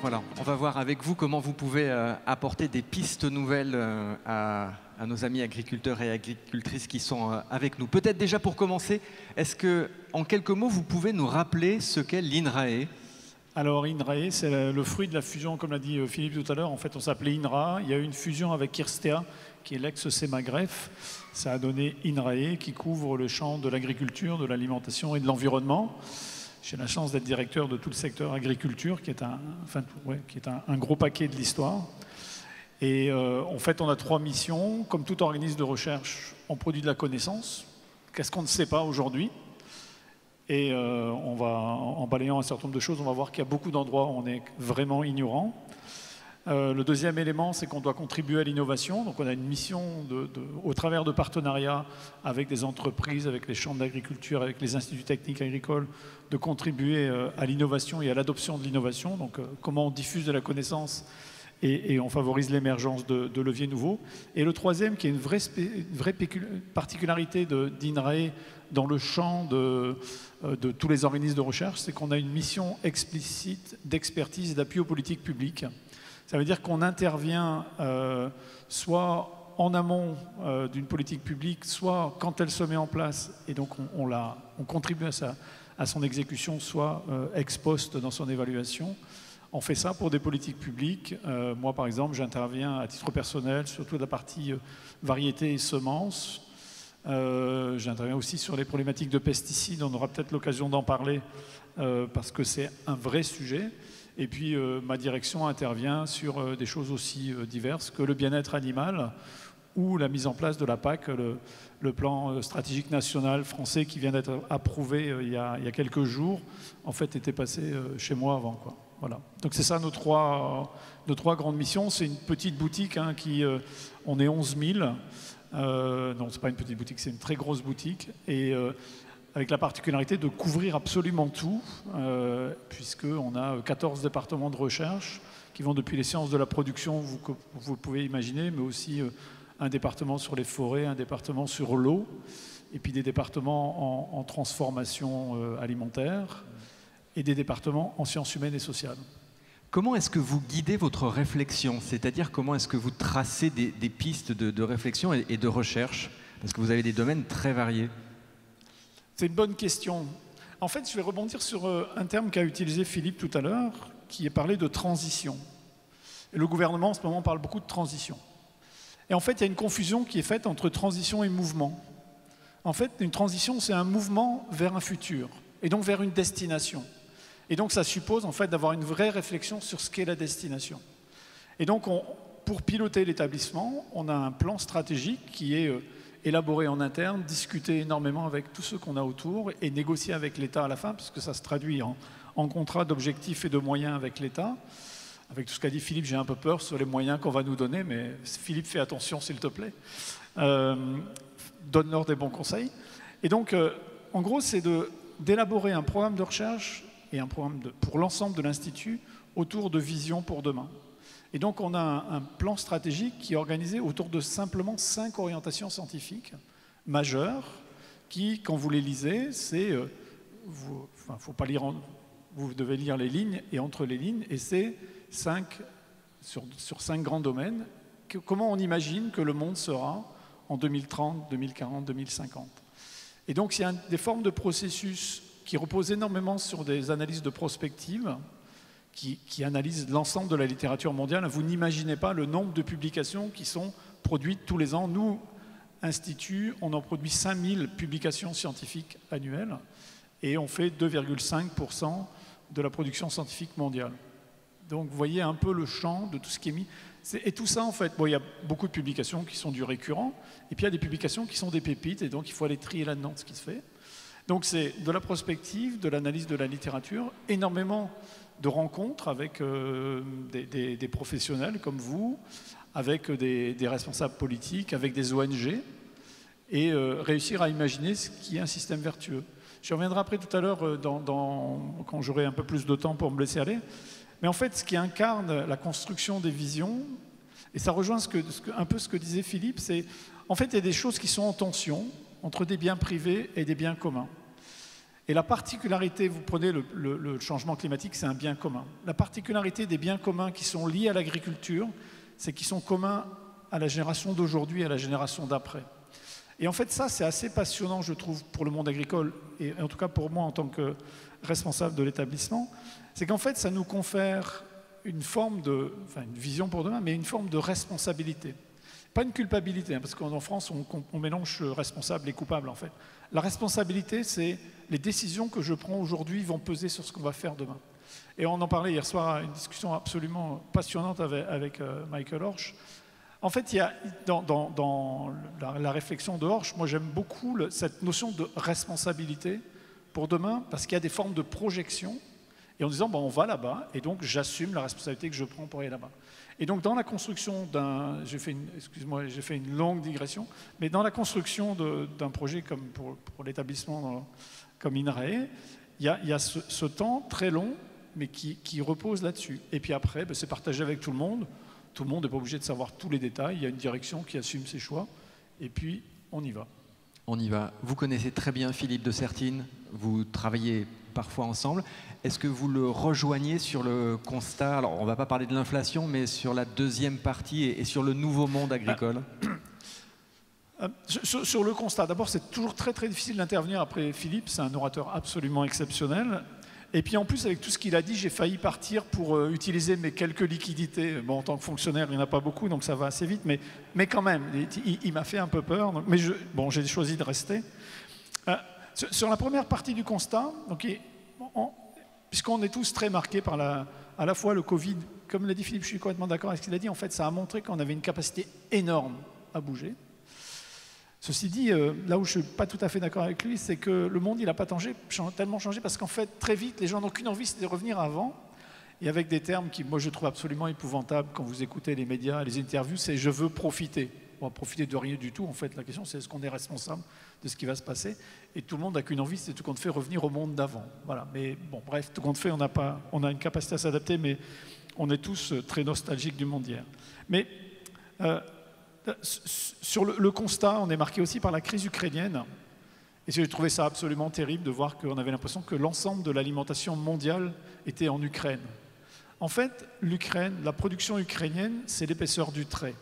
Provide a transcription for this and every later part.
Voilà, on va voir avec vous comment vous pouvez apporter des pistes nouvelles à nos amis agriculteurs et agricultrices qui sont avec nous. Peut-être déjà pour commencer, est-ce que, en quelques mots, vous pouvez nous rappeler ce qu'est l'INRAE? Alors INRAE, c'est le fruit de la fusion, comme l'a dit Philippe tout à l'heure. En fait, on s'appelait INRA. Il y a eu une fusion avec Kirstea, qui est l'ex-Semagref. Ça a donné INRAE, qui couvre le champ de l'agriculture, de l'alimentation et de l'environnement. J'ai la chance d'être directeur de tout le secteur agriculture, qui est un gros paquet de l'histoire. Et en fait, on a 3 missions. Comme tout organisme de recherche, on produit de la connaissance. Qu'est-ce qu'on ne sait pas aujourd'hui? Et en balayant un certain nombre de choses, on va voir qu'il y a beaucoup d'endroits où on est vraiment ignorant. Le deuxième élément, c'est qu'on doit contribuer à l'innovation. Donc on a une mission au travers de partenariats avec des entreprises, avec les chambres d'agriculture, avec les instituts techniques agricoles, de contribuer à l'innovation et à l'adoption de l'innovation. Donc comment on diffuse de la connaissance et on favorise l'émergence de leviers nouveaux. Et le troisième, qui est une vraie particularité d'INRAE dans le champ de tous les organismes de recherche, c'est qu'on a une mission explicite d'expertise et d'appui aux politiques publiques. Ça veut dire qu'on intervient soit en amont d'une politique publique, soit quand elle se met en place, et donc on contribue à son exécution, soit ex post dans son évaluation. On fait ça pour des politiques publiques. Moi, par exemple, j'interviens à titre personnel sur toute la partie variétés et semences. J'interviens aussi sur les problématiques de pesticides. On aura peut-être l'occasion d'en parler parce que c'est un vrai sujet. Et puis, ma direction intervient sur des choses aussi diverses que le bien-être animal ou la mise en place de la PAC, le plan stratégique national français qui vient d'être approuvé il y a quelques jours, en fait, était passé chez moi avant, quoi. Voilà. Donc c'est ça nos trois grandes missions. C'est une petite boutique on est 11 000. Non, c'est pas une petite boutique, c'est une très grosse boutique. Et avec la particularité de couvrir absolument tout, puisqu'on a 14 départements de recherche qui vont depuis les sciences de la production, vous pouvez imaginer, mais aussi un département sur les forêts, un département sur l'eau, et puis des départements en transformation alimentaire, et des départements en sciences humaines et sociales. Comment est-ce que vous guidez votre réflexion? C'est-à-dire comment est-ce que vous tracez des pistes de réflexion et de recherche? Parce que vous avez des domaines très variés. C'est une bonne question. En fait, je vais rebondir sur un terme qu'a utilisé Philippe tout à l'heure, qui est parlé de transition. Et le gouvernement, en ce moment, parle beaucoup de transition. Et en fait, il y a une confusion qui est faite entre transition et mouvement. En fait, une transition, c'est un mouvement vers un futur, et donc vers une destination. Et donc, ça suppose en fait d'avoir une vraie réflexion sur ce qu'est la destination. Et donc, pour piloter l'établissement, on a un plan stratégique qui est élaboré en interne, discuté énormément avec tous ceux qu'on a autour et négocié avec l'État à la fin, puisque ça se traduit en contrat d'objectifs et de moyens avec l'État. Avec tout ce qu'a dit Philippe, j'ai un peu peur sur les moyens qu'on va nous donner, mais Philippe, fais attention s'il te plaît. Donne-leur des bons conseils. Et donc, en gros, c'est d'élaborer un programme de recherche et un programme pour l'ensemble de l'Institut autour de vision pour demain. Et donc on a un plan stratégique qui est organisé autour de simplement 5 orientations scientifiques majeures qui, quand vous les lisez, faut pas lire vous devez lire les lignes et entre les lignes, et c'est sur 5 grands domaines. Comment on imagine que le monde sera en 2030, 2040, 2050. Et donc il y a des formes de processus qui repose énormément sur des analyses de prospective, qui analysent l'ensemble de la littérature mondiale. Vous n'imaginez pas le nombre de publications qui sont produites tous les ans. Nous, Institut, on en produit 5000 publications scientifiques annuelles et on fait 2,5% de la production scientifique mondiale. Donc vous voyez un peu le champ de tout ce qui est mis. Et tout ça, en fait, il y a beaucoup de publications qui sont du récurrent, et puis il y a des publications qui sont des pépites, et donc il faut aller trier là-dedans ce qui se fait. Donc c'est de la prospective, de l'analyse de la littérature, énormément de rencontres avec des professionnels comme vous, avec des responsables politiques, avec des ONG, et réussir à imaginer ce qui est un système vertueux. Je reviendrai après tout à l'heure quand j'aurai un peu plus de temps pour me laisser aller. Mais en fait, ce qui incarne la construction des visions, et ça rejoint un peu ce que disait Philippe, c'est en fait il y a des choses qui sont en tension entre des biens privés et des biens communs. Et la particularité, vous prenez le changement climatique, c'est un bien commun. La particularité des biens communs qui sont liés à l'agriculture, c'est qu'ils sont communs à la génération d'aujourd'hui et à la génération d'après. Et en fait, ça, c'est assez passionnant, je trouve, pour le monde agricole, et en tout cas pour moi en tant que responsable de l'établissement, c'est qu'en fait, ça nous confère une forme de, enfin une vision pour demain, mais une forme de responsabilité. Pas une culpabilité, hein, parce qu'en France, on mélange responsable et coupable, en fait. La responsabilité, c'est les décisions que je prends aujourd'hui vont peser sur ce qu'on va faire demain. Et on en parlait hier soir à une discussion absolument passionnante avec Michael Horsch. En fait, il y a, dans la réflexion de Horsch, moi j'aime beaucoup cette notion de responsabilité pour demain, parce qu'il y a des formes de projection, et en disant, bon, on va là-bas, et donc j'assume la responsabilité que je prends pour aller là-bas. Et donc dans la construction d'un, j'ai fait une longue digression, mais dans la construction d'un projet comme pour l'établissement comme INRAE, il y a ce temps très long, mais qui repose là-dessus. Et puis après, ben, c'est partagé avec tout le monde. Tout le monde n'est pas obligé de savoir tous les détails. Il y a une direction qui assume ses choix. Et puis, on y va. On y va. Vous connaissez très bien Philippe de Sertine. Vous travaillez parfois ensemble. Est-ce que vous le rejoignez sur le constat, alors on ne va pas parler de l'inflation, mais sur la deuxième partie et sur le nouveau monde agricole? Sur le constat, d'abord, c'est toujours très très difficile d'intervenir après Philippe. C'est un orateur absolument exceptionnel. Et puis en plus, avec tout ce qu'il a dit, j'ai failli partir pour utiliser mes quelques liquidités. Bon, en tant que fonctionnaire, il n'y en a pas beaucoup, donc ça va assez vite, mais quand même, il m'a fait un peu peur. Donc, mais bon, j'ai choisi de rester. Sur la première partie du constat, okay, puisqu'on est tous très marqués par à la fois le Covid, comme l'a dit Philippe, je suis complètement d'accord avec ce qu'il a dit, en fait, ça a montré qu'on avait une capacité énorme à bouger. Ceci dit, là où je ne suis pas tout à fait d'accord avec lui, c'est que le monde, il n'a pas tellement changé parce qu'en fait, très vite, les gens n'ont qu'une envie, c'est de revenir avant. Et avec des termes qui, moi, je trouve absolument épouvantables quand vous écoutez les médias, les interviews, c'est « je veux profiter ». On va profiter de rien du tout, en fait. La question, c'est est-ce qu'on est responsable de ce qui va se passer? Et tout le monde n'a qu'une envie, c'est tout compte fait revenir au monde d'avant. Voilà. Mais bon, bref, tout compte fait, on a une capacité à s'adapter, mais on est tous très nostalgiques du monde d'hier. Mais sur le constat, on est marqué aussi par la crise ukrainienne. Et j'ai trouvé ça absolument terrible de voir qu'on avait l'impression que l'ensemble de l'alimentation mondiale était en Ukraine. En fait, l'Ukraine, la production ukrainienne, c'est l'épaisseur du trait.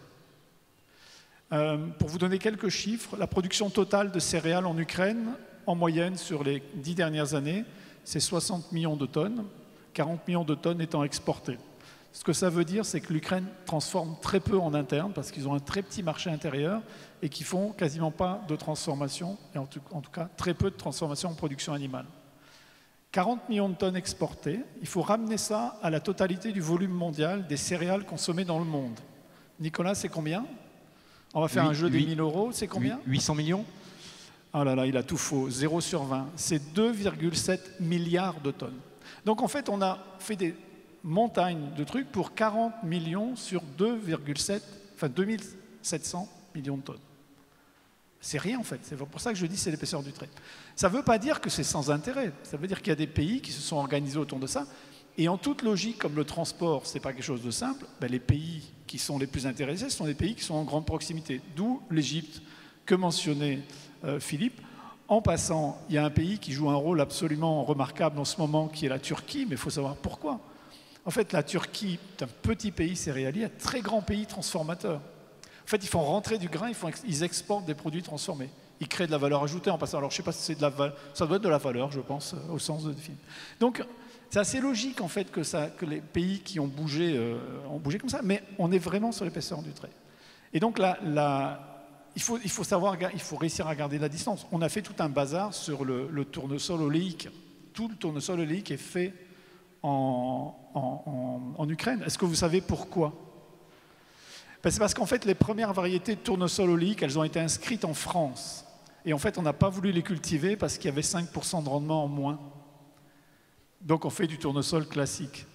Pour vous donner quelques chiffres, la production totale de céréales en Ukraine, en moyenne sur les 10 dernières années, c'est 60 millions de tonnes, 40 millions de tonnes étant exportées. Ce que ça veut dire, c'est que l'Ukraine transforme très peu en interne parce qu'ils ont un très petit marché intérieur et qu'ils font quasiment pas de transformation, et en tout cas très peu de transformation en production animale. 40 millions de tonnes exportées, il faut ramener ça à la totalité du volume mondial des céréales consommées dans le monde. Nicolas, c'est combien? On va faire un jeu des 1000 euros, c'est combien? 800 millions. Oh là là, il a tout faux, 0 sur 20. C'est 2,7 milliards de tonnes. Donc en fait, on a fait des montagne de trucs pour 40 millions sur 2700 millions de tonnes. C'est rien en fait, c'est pour ça que je dis c'est l'épaisseur du trait. Ça ne veut pas dire que c'est sans intérêt, ça veut dire qu'il y a des pays qui se sont organisés autour de ça, et en toute logique, comme le transport, ce n'est pas quelque chose de simple, ben les pays qui sont les plus intéressés sont les pays qui sont en grande proximité, d'où l'Égypte que mentionnait Philippe. En passant, il y a un pays qui joue un rôle absolument remarquable en ce moment, qui est la Turquie, mais il faut savoir pourquoi. En fait, la Turquie est un petit pays céréalier, un très grand pays transformateur. En fait, ils font rentrer du grain, ils exportent des produits transformés. Ils créent de la valeur ajoutée en passant. Alors, je ne sais pas si c'est de la valeur, ça doit être de la valeur, je pense, au sens de Philippe. Donc, c'est assez logique, en fait, que les pays qui ont bougé comme ça, mais on est vraiment sur l'épaisseur du trait. Et donc, il faut réussir à garder la distance. On a fait tout un bazar sur le tournesol oléique. Tout le tournesol oléique est fait en Ukraine. Est-ce que vous savez pourquoi? Ben, c'est parce qu'en fait, les premières variétés de tournesol oléique, elles ont été inscrites en France. Et en fait, on n'a pas voulu les cultiver parce qu'il y avait 5% de rendement en moins. Donc, on fait du tournesol classique.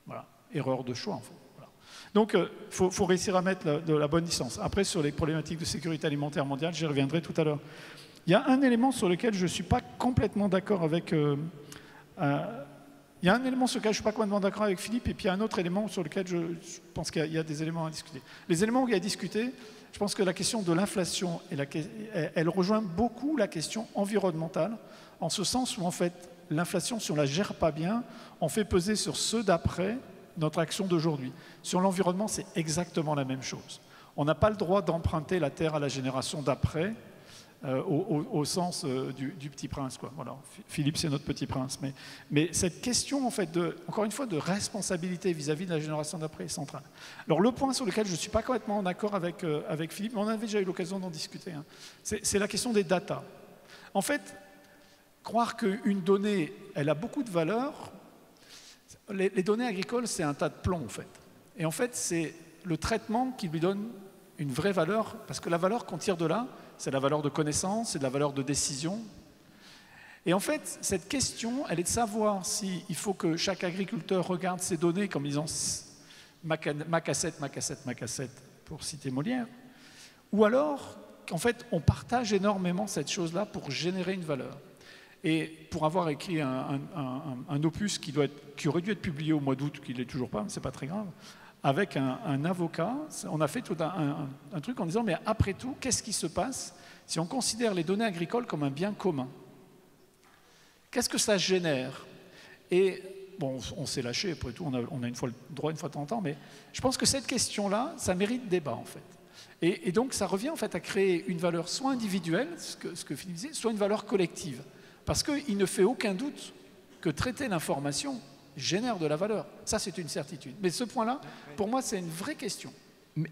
Voilà. Erreur de choix, en fait. Voilà. Donc, il faut réussir à mettre de la bonne distance. Après, sur les problématiques de sécurité alimentaire mondiale, j'y reviendrai tout à l'heure. Il y a un élément sur lequel je ne suis pas complètement d'accord avec... il y a un élément sur lequel je ne suis pas complètement d'accord avec Philippe, et puis il y a un autre élément sur lequel je pense qu'il y a des éléments à discuter. Les éléments où il y a à discuter, je pense que la question de l'inflation, elle rejoint beaucoup la question environnementale, en ce sens où en fait l'inflation, si on ne la gère pas bien, on fait peser sur ceux d'après notre action d'aujourd'hui. Sur l'environnement, c'est exactement la même chose. On n'a pas le droit d'emprunter la terre à la génération d'après, au sens du petit prince, quoi. Voilà. Philippe, c'est notre petit prince. Mais cette question, en fait, encore une fois, de responsabilité vis-à-vis de la génération d'après est centrale. Alors, le point sur lequel je ne suis pas complètement en accord avec Philippe, mais on avait déjà eu l'occasion d'en discuter, hein, c'est la question des data. En fait, croire qu'une donnée, elle a beaucoup de valeur, les données agricoles, c'est un tas de plomb, en fait. Et en fait, c'est le traitement qui lui donne une vraie valeur, parce que la valeur qu'on tire de là, c'est la valeur de connaissance, c'est de la valeur de décision. Et en fait, cette question, elle est de savoir s'il faut que chaque agriculteur regarde ses données comme disant ma cassette, ma cassette, ma cassette, pour citer Molière, ou alors qu'en fait, on partage énormément cette chose-là pour générer une valeur. Et pour avoir écrit un opus qui aurait dû être publié au mois d'août, qui ne l'est toujours pas, mais ce n'est pas très grave, avec un avocat, on a fait tout un truc en disant, mais après tout, qu'est-ce qui se passe si on considère les données agricoles comme un bien commun? Qu'est-ce que ça génère? Et bon, on s'est lâché, après tout, on a le droit une fois de temps en temps, mais je pense que cette question-là, ça mérite débat, en fait. Et donc, ça revient en fait à créer une valeur soit individuelle, ce que Philippe disait, soit une valeur collective. Parce qu'il ne fait aucun doute que traiter l'information génère de la valeur. Ça, c'est une certitude. Mais ce point-là, pour moi, c'est une vraie question.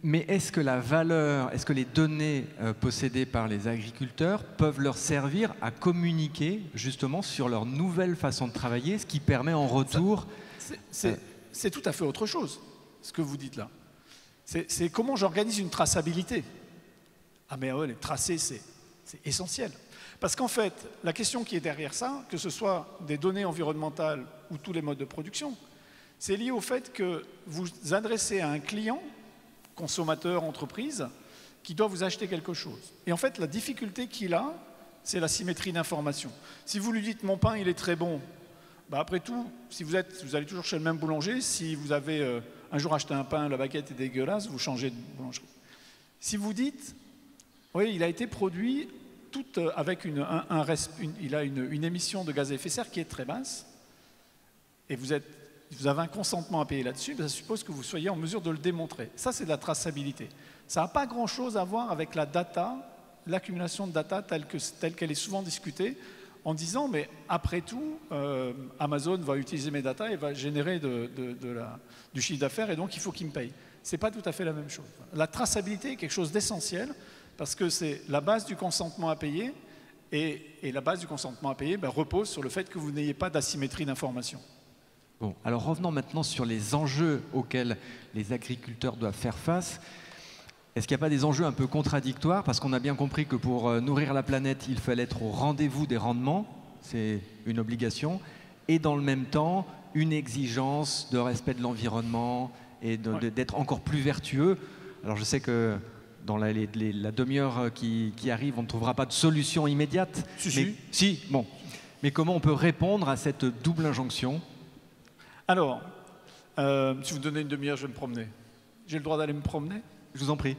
Mais est-ce que la valeur, est-ce que les données possédées par les agriculteurs peuvent leur servir à communiquer justement sur leur nouvelle façon de travailler, ce qui permet en retour... C'est tout à fait autre chose, ce que vous dites là. C'est comment j'organise une traçabilité. Ah mais ouais, les tracés, c'est essentiel. Parce qu'en fait, la question qui est derrière ça, que ce soit des données environnementales ou tous les modes de production, c'est lié au fait que vous adressez à un client, consommateur, entreprise, qui doit vous acheter quelque chose. Et en fait, la difficulté qu'il a, c'est la symétrie d'information. Si vous lui dites « mon pain, il est très bon », bah après tout, si vous allez toujours chez le même boulanger, si vous avez un jour acheté un pain, la baguette est dégueulasse, vous changez de boulangerie. Si vous dites « oui, il a été produit tout avec il a une émission de gaz à effet de serre qui est très basse, et vous avez un consentement à payer là-dessus, ça suppose que vous soyez en mesure de le démontrer. Ça, c'est de la traçabilité. Ça n'a pas grand-chose à voir avec la data, l'accumulation de data telle qu'elle est souvent discutée, en disant, mais après tout, Amazon va utiliser mes data et va générer du chiffre d'affaires, et donc il faut qu'il me paye. Ce n'est pas tout à fait la même chose. La traçabilité est quelque chose d'essentiel, parce que c'est la base du consentement à payer, et la base du consentement à payer repose sur le fait que vous n'ayez pas d'asymétrie d'information. Bon, alors revenons maintenant sur les enjeux auxquels les agriculteurs doivent faire face. Est-ce qu'il n'y a pas des enjeux un peu contradictoires? Parce qu'on a bien compris que pour nourrir la planète, il fallait être au rendez-vous des rendements, c'est une obligation, et dans le même temps, une exigence de respect de l'environnement et d'être encore plus vertueux. Alors je sais que dans la demi-heure qui arrive, on ne trouvera pas de solution immédiate. Si, bon. Mais comment on peut répondre à cette double injonction? Alors, si vous me donnez une demi-heure, je vais me promener. J'ai le droit d'aller me promener? Je vous en prie.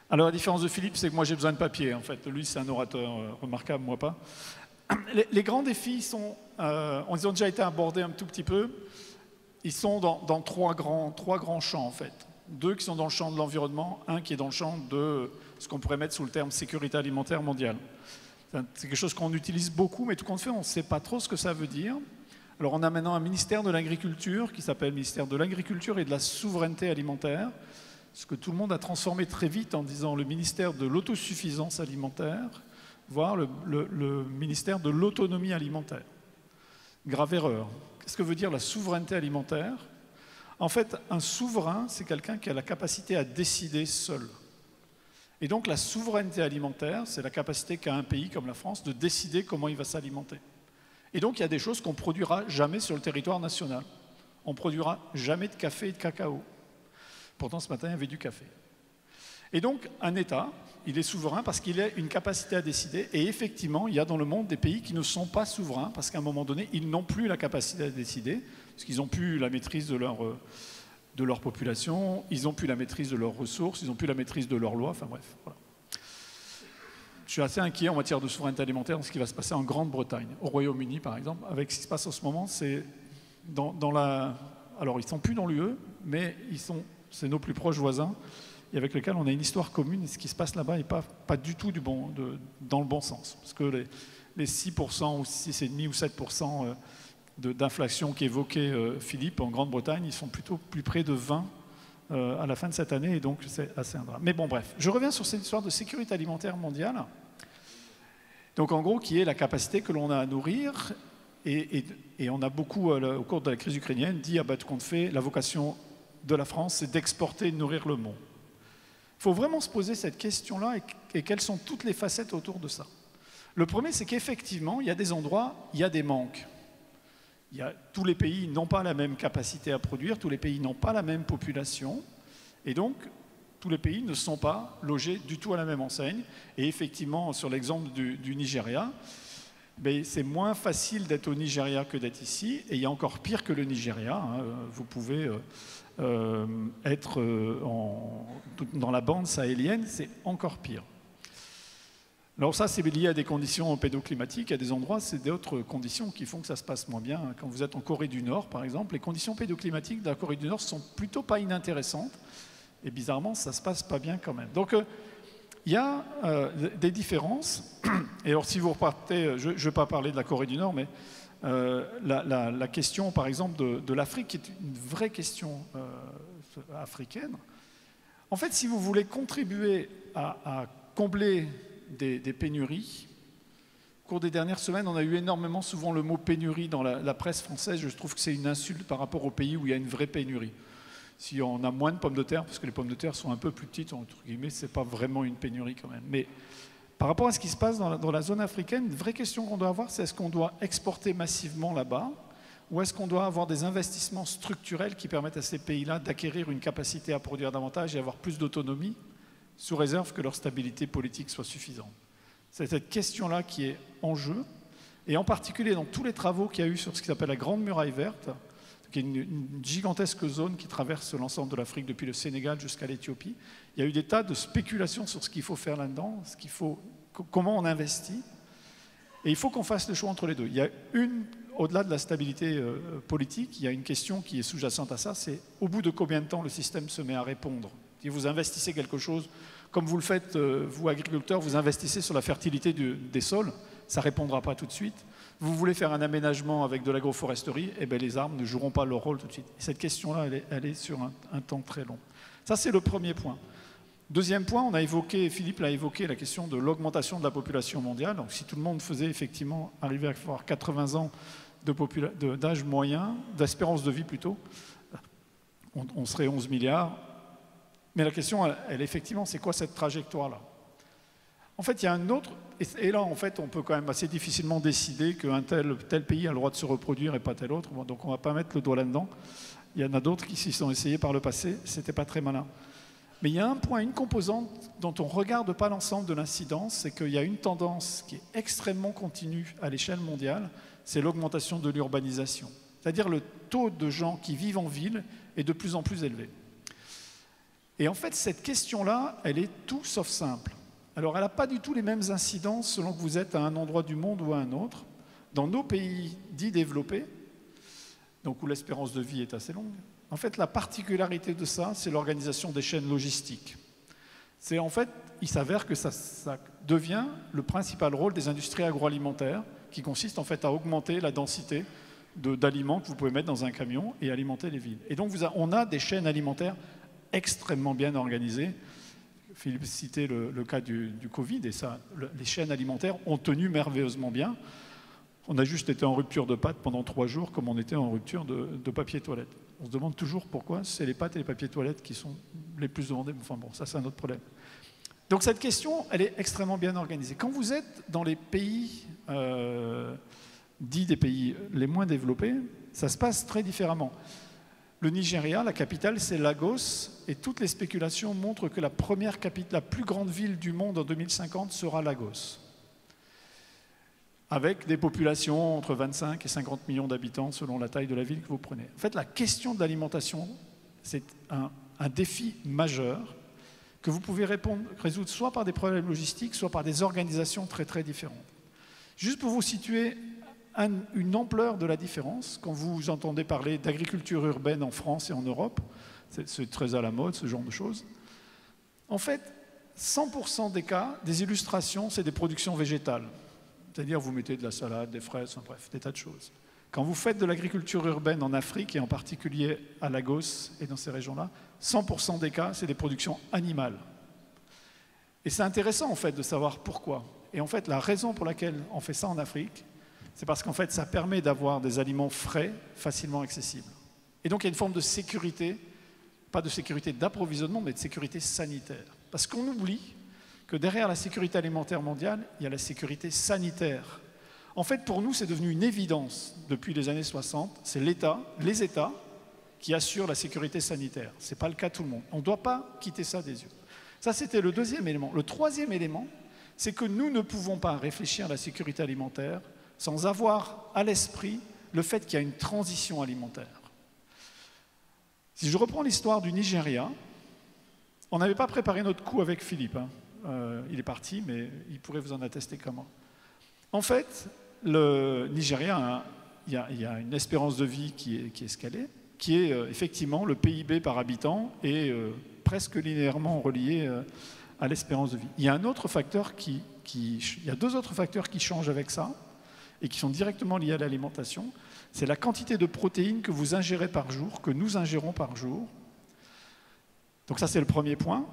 Alors, la différence de Philippe, c'est que moi, j'ai besoin de papier, en fait. Lui, c'est un orateur remarquable, moi pas. Les grands défis sont, ils ont déjà été abordés un tout petit peu. Ils sont dans trois grands champs, en fait. Deux qui sont dans le champ de l'environnement, un qui est dans le champ de ce qu'on pourrait mettre sous le terme sécurité alimentaire mondiale. C'est quelque chose qu'on utilise beaucoup, mais tout compte fait, on ne sait pas trop ce que ça veut dire. Alors, on a maintenant un ministère de l'Agriculture qui s'appelle ministère de l'Agriculture et de la Souveraineté alimentaire, ce que tout le monde a transformé très vite en disant le ministère de l'autosuffisance alimentaire, voire le ministère de l'autonomie alimentaire. Grave erreur. Qu'est-ce que veut dire la souveraineté alimentaire? En fait, un souverain, c'est quelqu'un qui a la capacité à décider seul. Et donc, la souveraineté alimentaire, c'est la capacité qu'a un pays comme la France de décider comment il va s'alimenter. Et donc, il y a des choses qu'on ne produira jamais sur le territoire national. On ne produira jamais de café et de cacao. Pourtant, ce matin, il y avait du café. Et donc, un État, il est souverain parce qu'il a une capacité à décider. Et effectivement, il y a dans le monde des pays qui ne sont pas souverains parce qu'à un moment donné, ils n'ont plus la capacité à décider, parce qu'ils n'ont plus la maîtrise de leur population, ils n'ont plus la maîtrise de leurs ressources, ils n'ont plus la maîtrise de leurs lois, enfin bref. Voilà. je suis assez inquiet en matière de souveraineté alimentaire de ce qui va se passer en Grande-Bretagne. Au Royaume-Uni, par exemple, avec ce qui se passe en ce moment, c'est alors, ils ne sont plus dans l'UE, mais c'est nos plus proches voisins, et avec lesquels on a une histoire commune, et ce qui se passe là-bas n'est pas du tout dans le bon sens. Parce que les 6% ou 6,5% ou 7% d'inflation qu'évoquait Philippe en Grande-Bretagne, ils sont plutôt plus près de 20% à la fin de cette année, et donc c'est assez un drame. Mais bon, bref, je reviens sur cette histoire de sécurité alimentaire mondiale. Donc en gros, qui est la capacité que l'on a à nourrir, et on a beaucoup, au cours de la crise ukrainienne, dit, tout compte fait, la vocation de la France, c'est d'exporter et de nourrir le monde. Il faut vraiment se poser cette question-là, et quelles sont toutes les facettes autour de ça. Le premier, c'est qu'effectivement, il y a des endroits, il y a des manques. Tous les pays n'ont pas la même capacité à produire, tous les pays n'ont pas la même population, et donc tous les pays ne sont pas logés du tout à la même enseigne. Et effectivement, sur l'exemple du Nigeria, c'est moins facile d'être au Nigeria que d'être ici, et il y a encore pire que le Nigeria. Vous pouvez être dans la bande sahélienne, c'est encore pire. Alors ça, c'est lié à des conditions pédoclimatiques. À des endroits, c'est d'autres conditions qui font que ça se passe moins bien. Quand vous êtes en Corée du Nord, par exemple, les conditions pédoclimatiques de la Corée du Nord sont plutôt pas inintéressantes. Et bizarrement, ça se passe pas bien quand même. Donc, il y a des différences. Et alors, si vous repartez, je ne vais pas parler de la Corée du Nord, mais la question, par exemple, de l'Afrique, qui est une vraie question africaine. En fait, si vous voulez contribuer à combler des pénuries. Au cours des dernières semaines, on a eu énormément souvent le mot pénurie dans la presse française. Je trouve que c'est une insulte par rapport aux pays où il y a une vraie pénurie. Si on a moins de pommes de terre, parce que les pommes de terre sont un peu plus petites, entre guillemets, ce n'est pas vraiment une pénurie quand même. Mais par rapport à ce qui se passe dans la zone africaine, une vraie question qu'on doit avoir, c'est est-ce qu'on doit exporter massivement là-bas, ou est-ce qu'on doit avoir des investissements structurels qui permettent à ces pays-là d'acquérir une capacité à produire davantage et avoir plus d'autonomie, sous réserve que leur stabilité politique soit suffisante. C'est cette question-là qui est en jeu, et en particulier dans tous les travaux qu'il y a eu sur ce qui s'appelle la Grande Muraille Verte, qui est une gigantesque zone qui traverse l'ensemble de l'Afrique depuis le Sénégal jusqu'à l'Éthiopie. Il y a eu des tas de spéculations sur ce qu'il faut faire là-dedans, comment on investit, et il faut qu'on fasse le choix entre les deux. Il y a au-delà de la stabilité politique, il y a une question qui est sous-jacente à ça, c'est au bout de combien de temps le système se met à répondre. Si vous investissez quelque chose, comme vous le faites, vous agriculteurs, vous investissez sur la fertilité des sols, ça ne répondra pas tout de suite. Vous voulez faire un aménagement avec de l'agroforesterie, les arbres ne joueront pas leur rôle tout de suite. Et cette question-là, elle est sur un temps très long. Ça, c'est le premier point. Deuxième point, Philippe l'a évoqué, la question de l'augmentation de la population mondiale. Donc, si tout le monde faisait effectivement arriver à avoir 80 ans d'âge moyen, d'espérance de vie plutôt, on serait 11 milliards. Mais la question, elle effectivement, c'est quoi cette trajectoire-là? En fait, il y a un autre... Et là, en fait, on peut quand même assez difficilement décider qu'un tel pays a le droit de se reproduire et pas tel autre. Donc, on ne va pas mettre le doigt là-dedans. Il y en a d'autres qui s'y sont essayés par le passé. Ce n'était pas très malin. Mais il y a un point, une composante dont on ne regarde pas l'ensemble de l'incidence, c'est qu'il y a une tendance qui est extrêmement continue à l'échelle mondiale, c'est l'augmentation de l'urbanisation. C'est-à-dire le taux de gens qui vivent en ville est de plus en plus élevé. Et en fait, cette question-là, elle est tout sauf simple. Alors, elle n'a pas du tout les mêmes incidences selon que vous êtes à un endroit du monde ou à un autre. Dans nos pays dits développés, donc où l'espérance de vie est assez longue, en fait, la particularité de ça, c'est l'organisation des chaînes logistiques. En fait, il s'avère que ça devient le principal rôle des industries agroalimentaires, qui consiste en fait à augmenter la densité d'aliments que vous pouvez mettre dans un camion et alimenter les villes. Et donc, on a des chaînes alimentaires extrêmement bien organisées. Philippe citait le cas du Covid, et les chaînes alimentaires ont tenu merveilleusement bien. On a juste été en rupture de pâtes pendant 3 jours, comme on était en rupture de papier toilette. On se demande toujours pourquoi c'est les pâtes et les papiers toilettes qui sont les plus demandés. Enfin bon, ça c'est un autre problème. Donc cette question, elle est extrêmement bien organisée. Quand vous êtes dans les pays dits des pays les moins développés, ça se passe très différemment. Le Nigeria, la capitale, c'est Lagos, et toutes les spéculations montrent que la plus grande ville du monde en 2050 sera Lagos, avec des populations entre 25 et 50 millions d'habitants selon la taille de la ville que vous prenez. En fait, la question de l'alimentation, c'est un défi majeur que vous pouvez résoudre soit par des problèmes logistiques, soit par des organisations très très différentes. Juste pour vous situer une ampleur de la différence, quand vous entendez parler d'agriculture urbaine en France et en Europe, c'est très à la mode ce genre de choses, en fait, 100% des cas, des illustrations, c'est des productions végétales. C'est-à-dire vous mettez de la salade, des fraises, enfin, bref, des tas de choses. Quand vous faites de l'agriculture urbaine en Afrique, et en particulier à Lagos et dans ces régions-là, 100% des cas, c'est des productions animales. Et c'est intéressant en fait de savoir pourquoi. Et en fait, la raison pour laquelle on fait ça en Afrique, c'est parce qu'en fait, ça permet d'avoir des aliments frais, facilement accessibles. Et donc, il y a une forme de sécurité, pas de sécurité d'approvisionnement, mais de sécurité sanitaire. Parce qu'on oublie que derrière la sécurité alimentaire mondiale, il y a la sécurité sanitaire. En fait, pour nous, c'est devenu une évidence depuis les années 60. C'est l'État, les États, qui assurent la sécurité sanitaire. Ce n'est pas le cas de tout le monde. On ne doit pas quitter ça des yeux. Ça, c'était le deuxième élément. Le troisième élément, c'est que nous ne pouvons pas réfléchir à la sécurité alimentaire sans avoir à l'esprit le fait qu'il y a une transition alimentaire. Si je reprends l'histoire du Nigeria, on n'avait pas préparé notre coup avec Philippe. Hein. Il est parti, mais il pourrait vous en attester comment. En fait, le Nigeria, il y a une espérance de vie qui est escalée, qui est effectivement le PIB par habitant et presque linéairement relié à l'espérance de vie. Il y a un autre facteur il y a deux autres facteurs qui changent avec ça et qui sont directement liés à l'alimentation. C'est la quantité de protéines que vous ingérez par jour, que nous ingérons par jour. Donc ça, c'est le premier point.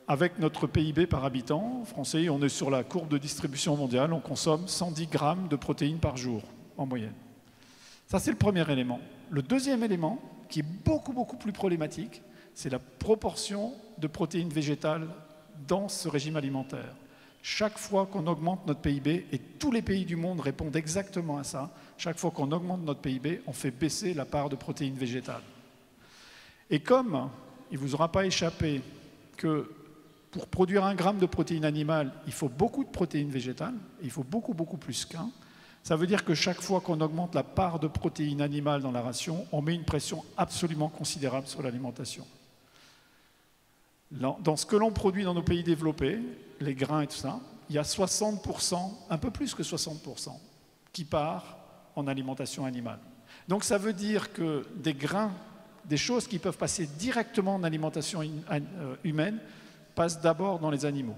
Avec notre PIB par habitant français, on est sur la courbe de distribution mondiale, on consomme 110 grammes de protéines par jour, en moyenne. Ça, c'est le premier élément. Le deuxième élément, qui est beaucoup, beaucoup plus problématique, c'est la proportion de protéines végétales dans ce régime alimentaire. Chaque fois qu'on augmente notre PIB, et tous les pays du monde répondent exactement à ça, chaque fois qu'on augmente notre PIB, on fait baisser la part de protéines végétales. Et comme il ne vous aura pas échappé que pour produire 1 gramme de protéines animales, il faut beaucoup de protéines végétales, il faut beaucoup, beaucoup plus qu'un, ça veut dire que chaque fois qu'on augmente la part de protéines animales dans la ration, on met une pression absolument considérable sur l'alimentation. Dans ce que l'on produit dans nos pays développés, les grains et tout ça, il y a 60%, un peu plus que 60%, qui part en alimentation animale. Donc ça veut dire que des grains, des choses qui peuvent passer directement en alimentation humaine, passent d'abord dans les animaux.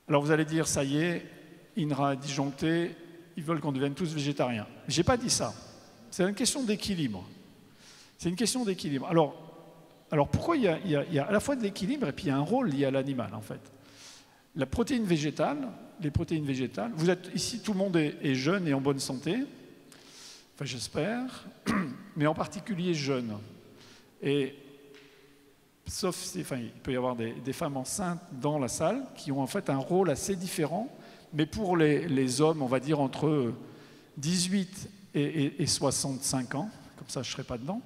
Alors vous allez dire, ça y est, INRA a disjoncté, ils veulent qu'on devienne tous végétariens. Je n'ai pas dit ça. C'est une question d'équilibre. C'est une question d'équilibre. Alors pourquoi il y a à la fois de l'équilibre et puis il y a un rôle lié à l'animal, en fait. La protéine végétale, les protéines végétales, vous êtes ici, tout le monde est jeune et en bonne santé, enfin j'espère, mais en particulier jeune. Et sauf, enfin, il peut y avoir des femmes enceintes dans la salle qui ont en fait un rôle assez différent, mais pour les hommes, on va dire entre 18 et 65 ans, comme ça je ne serai pas dedans,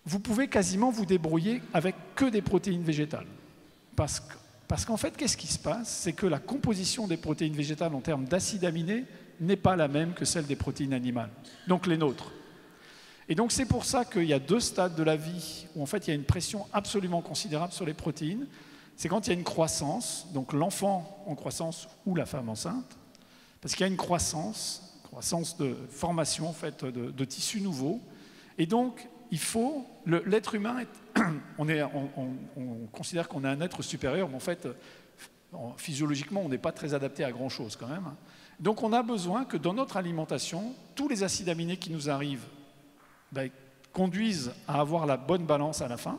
vous pouvez quasiment vous débrouiller avec que des protéines végétales. Parce qu'en fait, qu'est-ce qui se passe? C'est que la composition des protéines végétales en termes d'acides aminés n'est pas la même que celle des protéines animales, donc les nôtres. Et donc c'est pour ça qu'il y a deux stades de la vie où en fait il y a une pression absolument considérable sur les protéines. C'est quand il y a une croissance, donc l'enfant en croissance ou la femme enceinte, parce qu'il y a une croissance de formation en fait, de tissus nouveaux. Et donc il faut, l'être humain, on considère qu'on est un être supérieur, mais en fait physiologiquement on n'est pas très adapté à grand chose quand même. Donc on a besoin que dans notre alimentation, tous les acides aminés qui nous arrivent conduisent à avoir la bonne balance à la fin.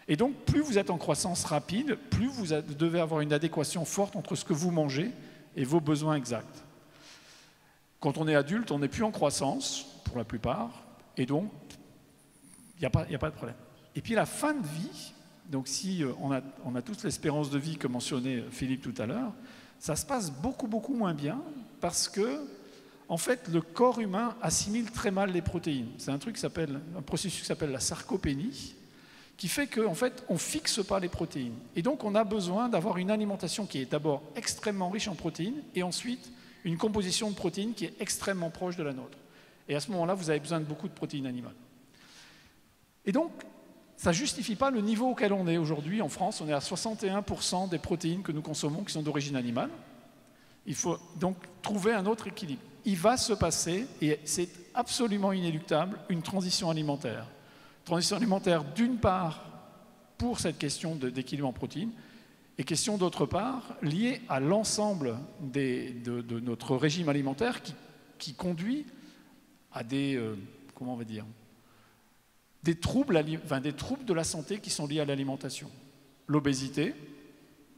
Et donc, plus vous êtes en croissance rapide, plus vous devez avoir une adéquation forte entre ce que vous mangez et vos besoins exacts. Quand on est adulte, on n'est plus en croissance, pour la plupart, et donc, il n'y a pas de problème. Et puis la fin de vie, donc si on a tous l'espérance de vie que mentionnait Philippe tout à l'heure, ça se passe beaucoup, beaucoup moins bien, parce que en fait, le corps humain assimile très mal les protéines. C'est un processus qui s'appelle la sarcopénie, qui fait qu'en fait, on ne fixe pas les protéines. Et donc, on a besoin d'avoir une alimentation qui est d'abord extrêmement riche en protéines, et ensuite, une composition de protéines qui est extrêmement proche de la nôtre. Et à ce moment-là, vous avez besoin de beaucoup de protéines animales. Et donc, ça ne justifie pas le niveau auquel on est aujourd'hui. En France, on est à 61% des protéines que nous consommons qui sont d'origine animale. Il faut donc trouver un autre équilibre. Il va se passer, et c'est absolument inéluctable, une transition alimentaire. Transition alimentaire, d'une part, pour cette question d'équilibre en protéines, et question d'autre part, liée à l'ensemble de notre régime alimentaire qui conduit à des, comment on va dire, des troubles de la santé qui sont liés à l'alimentation. L'obésité,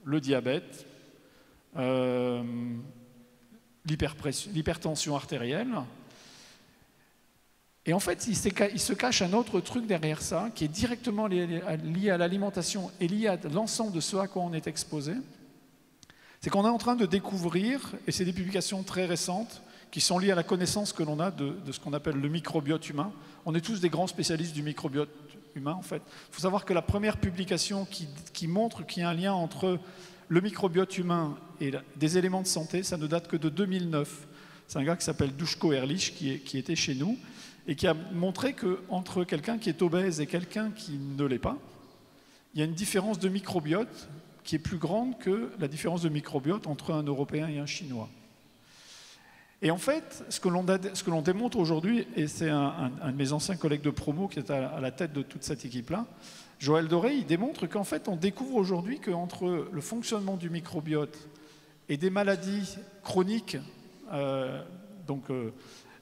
le diabète, l'hypertension artérielle. Et en fait, il se cache un autre truc derrière ça, qui est directement lié à l'alimentation et lié à l'ensemble de ce à quoi on est exposé. C'est qu'on est en train de découvrir, et c'est des publications très récentes, qui sont liées à la connaissance que l'on a de ce qu'on appelle le microbiote humain. On est tous des grands spécialistes du microbiote humain, en fait. Il faut savoir que la première publication qui montre qu'il y a un lien entre le microbiote humain et des éléments de santé, ça ne date que de 2009. C'est un gars qui s'appelle Duško Erlich, qui était chez nous, et qui a montré qu'entre quelqu'un qui est obèse et quelqu'un qui ne l'est pas, il y a une différence de microbiote qui est plus grande que la différence de microbiote entre un Européen et un Chinois. Et en fait, ce que l'on démontre aujourd'hui, et c'est un de mes anciens collègues de promo qui est à la tête de toute cette équipe-là, Joël Doré, il démontre qu'en fait, on découvre aujourd'hui qu'entre le fonctionnement du microbiote et des maladies chroniques,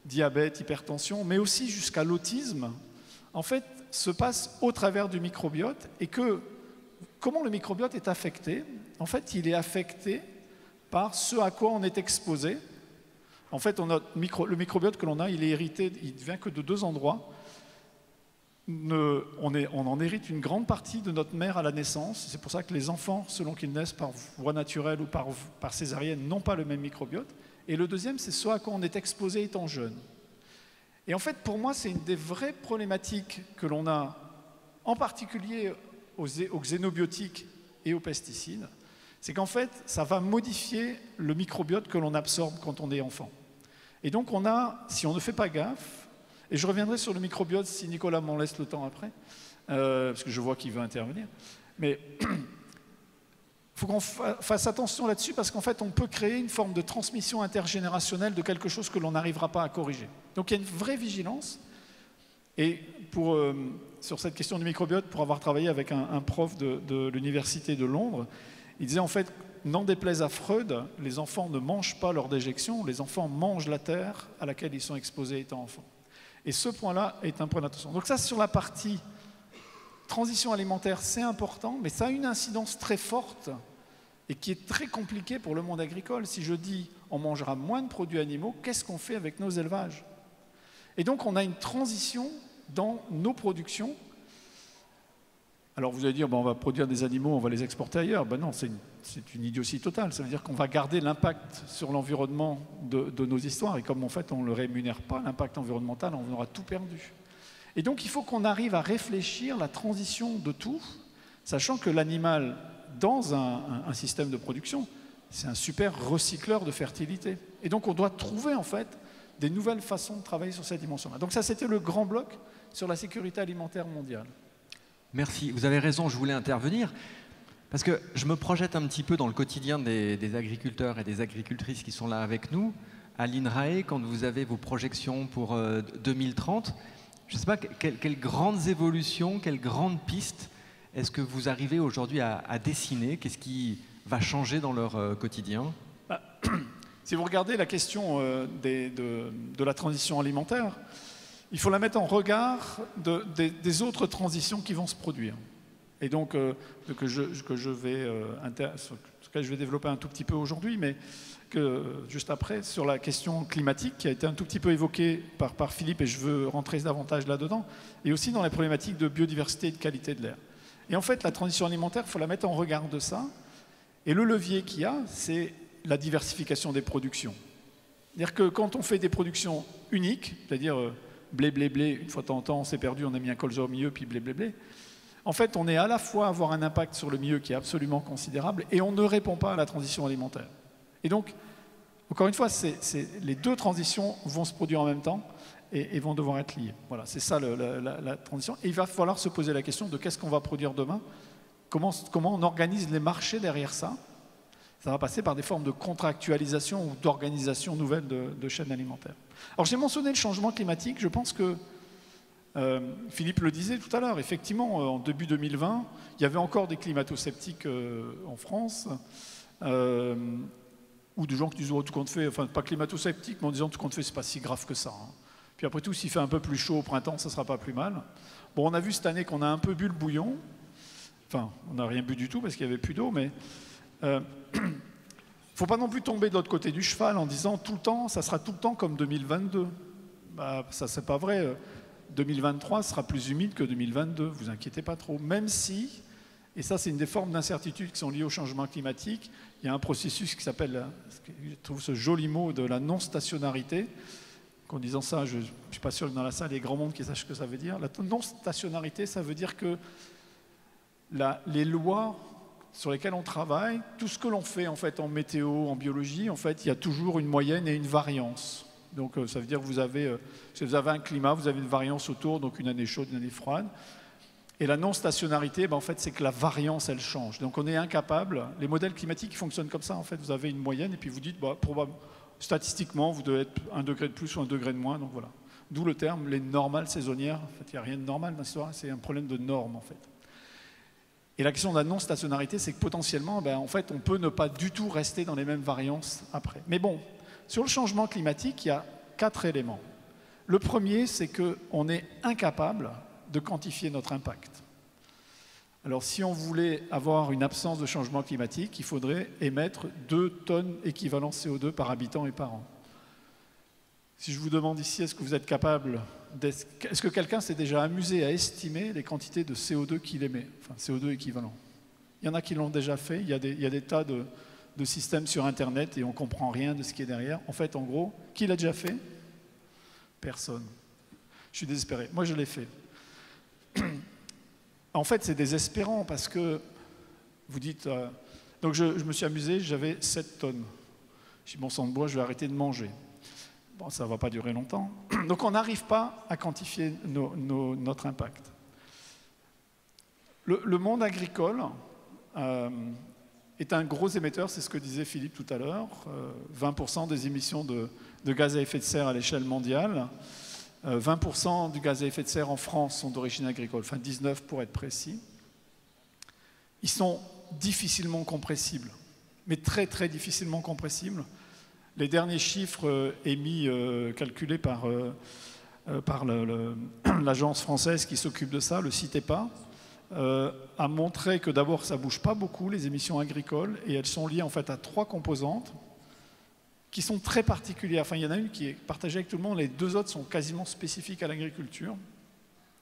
diabète, hypertension, mais aussi jusqu'à l'autisme, en fait, se passe au travers du microbiote, et que comment le microbiote est affecté? En fait, il est affecté par ce à quoi on est exposé. En fait, le microbiote que l'on a, il est hérité, il ne vient que de deux endroits. On en hérite une grande partie de notre mère à la naissance. C'est pour ça que les enfants, selon qu'ils naissent par voie naturelle ou par césarienne, n'ont pas le même microbiote. Et le deuxième, c'est ce à quoi on est exposé étant jeune. Et en fait, pour moi, c'est une des vraies problématiques que l'on a, en particulier aux xénobiotiques et aux pesticides, c'est qu'en fait, ça va modifier le microbiote que l'on absorbe quand on est enfant. Et donc, si on ne fait pas gaffe, et je reviendrai sur le microbiote si Nicolas m'en laisse le temps après, parce que je vois qu'il veut intervenir, mais il faut qu'on fasse attention là-dessus, parce qu'en fait, on peut créer une forme de transmission intergénérationnelle de quelque chose que l'on n'arrivera pas à corriger. Donc, il y a une vraie vigilance. Et sur cette question du microbiote, pour avoir travaillé avec un prof de l'université de Londres, il disait en fait, n'en déplaise à Freud, les enfants ne mangent pas leur déjection, les enfants mangent la terre à laquelle ils sont exposés étant enfants. Et ce point-là est un point d'attention. Donc ça, sur la partie transition alimentaire, c'est important, mais ça a une incidence très forte et qui est très compliquée pour le monde agricole. Si je dis on mangera moins de produits animaux, qu'est-ce qu'on fait avec nos élevages? Et donc on a une transition dans nos productions. Alors vous allez dire, on va produire des animaux, on va les exporter ailleurs. Ben non, c'est une idiotie totale. Ça veut dire qu'on va garder l'impact sur l'environnement de nos histoires. Et comme en fait on ne le rémunère pas, l'impact environnemental, on aura tout perdu. Et donc il faut qu'on arrive à réfléchir la transition de tout, sachant que l'animal, dans un système de production, c'est un super recycleur de fertilité. Et donc on doit trouver en fait des nouvelles façons de travailler sur cette dimension-là. Donc ça, c'était le grand bloc sur la sécurité alimentaire mondiale. Merci, vous avez raison, je voulais intervenir, parce que je me projette un petit peu dans le quotidien des agriculteurs et des agricultrices qui sont là avec nous. À l'INRAE, quand vous avez vos projections pour 2030, je ne sais pas, quelles grandes évolutions, quelles grandes pistes est-ce que vous arrivez aujourd'hui à dessiner? Qu'est-ce qui va changer dans leur quotidien? Si vous regardez la question de la transition alimentaire, il faut la mettre en regard des autres transitions qui vont se produire. Et donc, que je vais développer un tout petit peu aujourd'hui, mais juste après, sur la question climatique, qui a été un tout petit peu évoquée par Philippe, et je veux rentrer davantage là-dedans, et aussi dans les problématiques de biodiversité et de qualité de l'air. Et en fait, la transition alimentaire, il faut la mettre en regard de ça. Et le levier qu'il y a, c'est la diversification des productions. C'est-à-dire que quand on fait des productions uniques, c'est-à-dire blé, blé, blé, une fois de temps en temps, on s'est perdu, on a mis un colza au milieu, puis blé, blé, blé. En fait, on est à la fois avoir un impact sur le milieu qui est absolument considérable et on ne répond pas à la transition alimentaire. Et donc, encore une fois, les deux transitions vont se produire en même temps et vont devoir être liés. Voilà, c'est ça la transition. Et il va falloir se poser la question de qu'est-ce qu'on va produire demain, comment on organise les marchés derrière ça. Ça va passer par des formes de contractualisation ou d'organisation nouvelle de chaînes alimentaires. Alors j'ai mentionné le changement climatique, je pense que Philippe le disait tout à l'heure, effectivement, en début 2020, il y avait encore des climato-sceptiques en France, ou des gens qui disent oh, tout compte fait, enfin pas climato-sceptiques, mais en disant tout compte fait, c'est pas si grave que ça. Hein. Puis après tout, s'il fait un peu plus chaud au printemps, ça sera pas plus mal. Bon, on a vu cette année qu'on a un peu bu le bouillon, enfin, on n'a rien bu du tout parce qu'il n'y avait plus d'eau, mais faut pas non plus tomber de l'autre côté du cheval en disant tout le temps, ça sera tout le temps comme 2022. Bah, ça, c'est pas vrai. 2023 sera plus humide que 2022, vous inquiétez pas trop. Même si, et ça c'est une des formes d'incertitude qui sont liées au changement climatique, il y a un processus qui s'appelle, je trouve ce joli mot de la non-stationnarité, qu'en disant ça, je ne suis pas sûr que dans la salle il y ait grand monde qui sache ce que ça veut dire. La non-stationnarité, ça veut dire que les lois sur lesquelles on travaille, tout ce que l'on fait en fait en météo, en biologie, en fait, il y a toujours une moyenne et une variance. Donc ça veut dire que si vous avez un climat, vous avez une variance autour, donc une année chaude, une année froide. Et la non-stationnarité, en fait, c'est que la variance, elle change. Donc on est incapable, les modèles climatiques fonctionnent comme ça, en fait, vous avez une moyenne et puis vous dites, statistiquement, vous devez être 1 degré de plus ou 1 degré de moins, donc voilà. D'où le terme, les normales saisonnières. En fait, il n'y a rien de normal dans l'histoire, c'est un problème de normes, en fait. Et la question de la non-stationnarité, c'est que potentiellement, en fait, on peut ne pas du tout rester dans les mêmes variances après. Mais bon, sur le changement climatique, il y a 4 éléments. Le premier, c'est qu'on est incapable de quantifier notre impact. Alors, si on voulait avoir une absence de changement climatique, il faudrait émettre 2 tonnes équivalent CO2 par habitant et par an. Si je vous demande ici, est-ce que vous êtes capable, est-ce que quelqu'un s'est déjà amusé à estimer les quantités de CO2 qu'il émet, enfin CO2 équivalent? Il y en a qui l'ont déjà fait, il y a des tas de systèmes sur Internet et on ne comprend rien de ce qui est derrière. En fait, en gros, qui l'a déjà fait? Personne. Je suis désespéré. Moi, je l'ai fait. En fait, c'est désespérant parce que vous dites... donc, je me suis amusé, j'avais 7 tonnes. Je dis, bon sang de bois, je vais arrêter de manger. Bon, ça ne va pas durer longtemps. Donc, on n'arrive pas à quantifier notre impact. Le monde agricole est un gros émetteur, c'est ce que disait Philippe tout à l'heure. 20% des émissions de gaz à effet de serre à l'échelle mondiale. 20% du gaz à effet de serre en France sont d'origine agricole, enfin 19 pour être précis. Ils sont difficilement compressibles, mais très très difficilement compressibles. Les derniers chiffres calculés par l'agence française qui s'occupe de ça, le CITEPA, a montré que d'abord ça ne bouge pas beaucoup les émissions agricoles et elles sont liées en fait à 3 composantes qui sont très particulières. Enfin, il y en a une qui est partagée avec tout le monde, les 2 autres sont quasiment spécifiques à l'agriculture.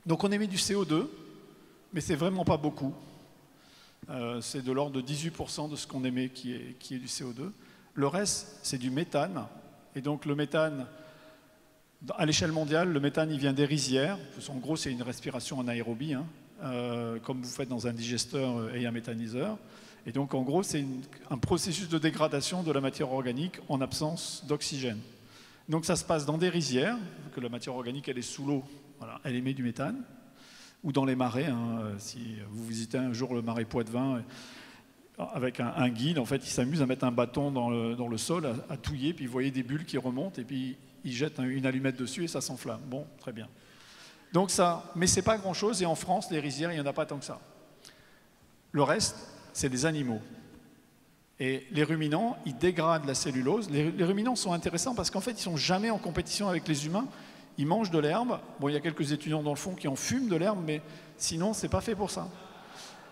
Donc on émet du CO2, mais c'est vraiment pas beaucoup. C'est de l'ordre de 18% de ce qu'on émet qui est du CO2. Le reste, c'est du méthane. Et donc le méthane, à l'échelle mondiale, le méthane, il vient des rizières. En gros, c'est une respiration en aérobie, hein, comme vous faites dans un digesteur et un méthaniseur. Et donc, en gros, c'est un processus de dégradation de la matière organique en absence d'oxygène. Donc, ça se passe dans des rizières, que la matière organique, elle est sous l'eau, voilà, elle émet du méthane, ou dans les marais. Hein, si vous visitez un jour le marais Poitevin, avec un guide, en fait, il s'amuse à mettre un bâton dans le sol, à touiller, puis vous voyez des bulles qui remontent, et puis il jette une allumette dessus et ça s'enflamme. Bon, très bien. Donc ça, mais c'est pas grand-chose, et en France, les rizières, il n'y en a pas tant que ça. Le reste, c'est des animaux. Et les ruminants, ils dégradent la cellulose. Les ruminants sont intéressants parce qu'en fait, ils ne sont jamais en compétition avec les humains. Ils mangent de l'herbe. Bon, il y a quelques étudiants dans le fond qui en fument de l'herbe, mais sinon, ce n'est pas fait pour ça.